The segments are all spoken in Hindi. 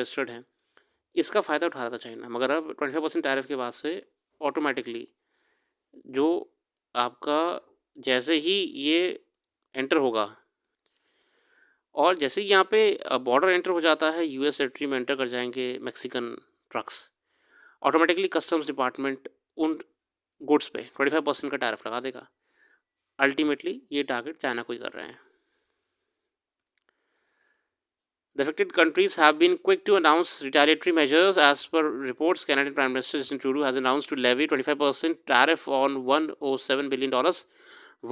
रजिस्टर्ड हैं, इसका फ़ायदा उठा रहा था चाइना। मगर अब 25% टैरिफ के बाद से ऑटोमैटिकली जो आपका जैसे ही ये एंटर होगा और जैसे ही यहाँ पे बॉर्डर एंटर हो जाता है, यूएस टेरिटरी में एंटर कर जाएँगे Mexican trucks, automatically customs department उन गुड्स पे 25% का टैरिफ लगा देगा। अल्टीमेटली ये टारगेट चाइना को ही कर रहे हैं। The affected countries have been quick to announce retaliatory measures. As per reports, Canadian Prime Minister Justin Trudeau has announced to levy 25% tariff on $107 billion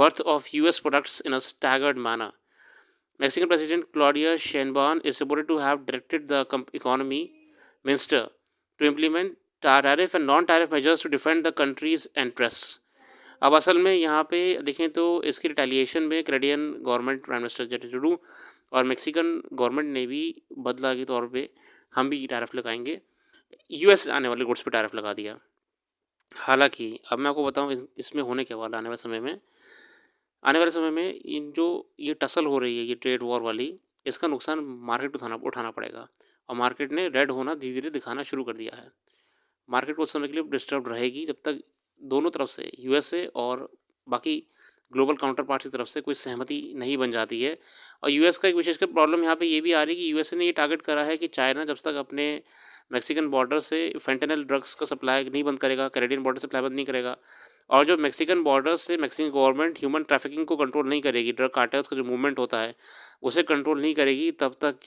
worth of US products in a staggered manner. Mexican President Claudia Sheinbaum is reported to have directed the economy minister to implement tariff and non-tariff measures to defend the country's interests. अब असल में यहाँ पे देखें तो इसकी रिटेलिएशन में Canadian government prime minister Justin Trudeau और मेक्सिकन गवर्नमेंट ने भी बदला के तौर पे हम भी टैरिफ लगाएंगे, यूएस आने वाले गुड्स पे टैरिफ लगा दिया। हालांकि अब मैं आपको बताऊं इसमें होने क्या वाला आने वाले समय में इन जो ये टसल हो रही है, ये ट्रेड वॉर वाली, इसका नुकसान मार्केट उठाना पड़ेगा। और मार्केट ने रेड होना धीरे धीरे दिखाना शुरू कर दिया है। मार्केट कुछ समय के लिए डिस्टर्ब रहेगी जब तक दोनों तरफ से, यूएसए और बाकी ग्लोबल काउंटर पार्ट की तरफ से कोई सहमति नहीं बन जाती है। और यूएस का एक विशेषकर प्रॉब्लम यहाँ पे ये भी आ रही है कि यूएसए ने ये टारगेट करा है कि चाइना जब तक अपने मैक्सिकन बॉर्डर से फेंटेनल ड्रग्स का सप्लाई नहीं बंद करेगा, कैनेडियन बॉर्डर सप्लाई बंद नहीं करेगा, और जो मैक्सिकन बॉर्डर से मैक्सिकन गवर्नमेंट ह्यूमन ट्रैफिकिंग को कंट्रोल नहीं करेगी, ड्रग कार्टेल्स का जो मूवमेंट होता है उसे कंट्रोल नहीं करेगी, तब तक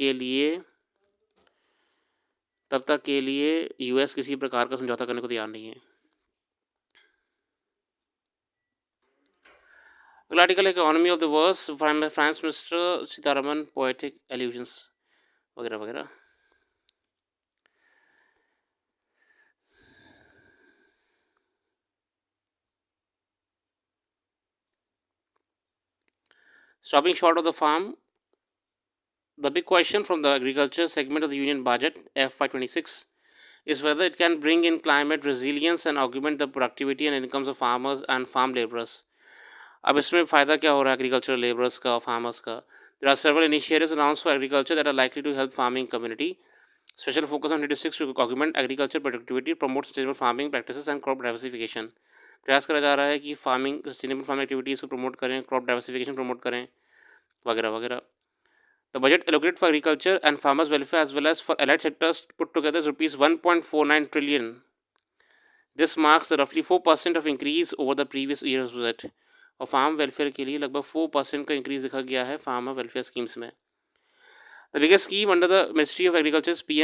के लिए यूएस किसी प्रकार का समझौता करने को तैयार नहीं है। अगला आर्टिकल है economy of the verse, finance minister Sitharaman poetic allusions वगैरह वगैरह। Stopping short of the farm, the big question from the agriculture segment of the union budget FY26 is whether it can bring in climate resilience and augment the productivity and incomes of farmers and farm laborers. अब इसमें फ़ायदा क्या हो रहा है एग्रीकल्चर लेबरर्स का और फार्मर्स का? There are several initiatives announced for agriculture that are likely to help farming community. Special focus on statistics to augment agriculture productivity, promote sustainable farming practices and crop diversification. प्रयास करा जा रहा है कि फार्मिंग सस्टेनेबल फार्मिंग एक्टिविटीज़ को प्रमोट करें, क्रॉप डाइवर्सिफिकेशन प्रमोट करें वगैरह वगैरह. The budget allocated for agriculture and farmers' welfare as well as for allied sectors put together is rupees 1.49 trillion. This marks the roughly 4% of increase over the previous year's budget. और फार्म वेलफेयर के लिए लगभग 4% का इंक्रीज देखा गया है फार्मर वेलफेयर स्कीम्स में. The biggest scheme under the ministry of agriculture PM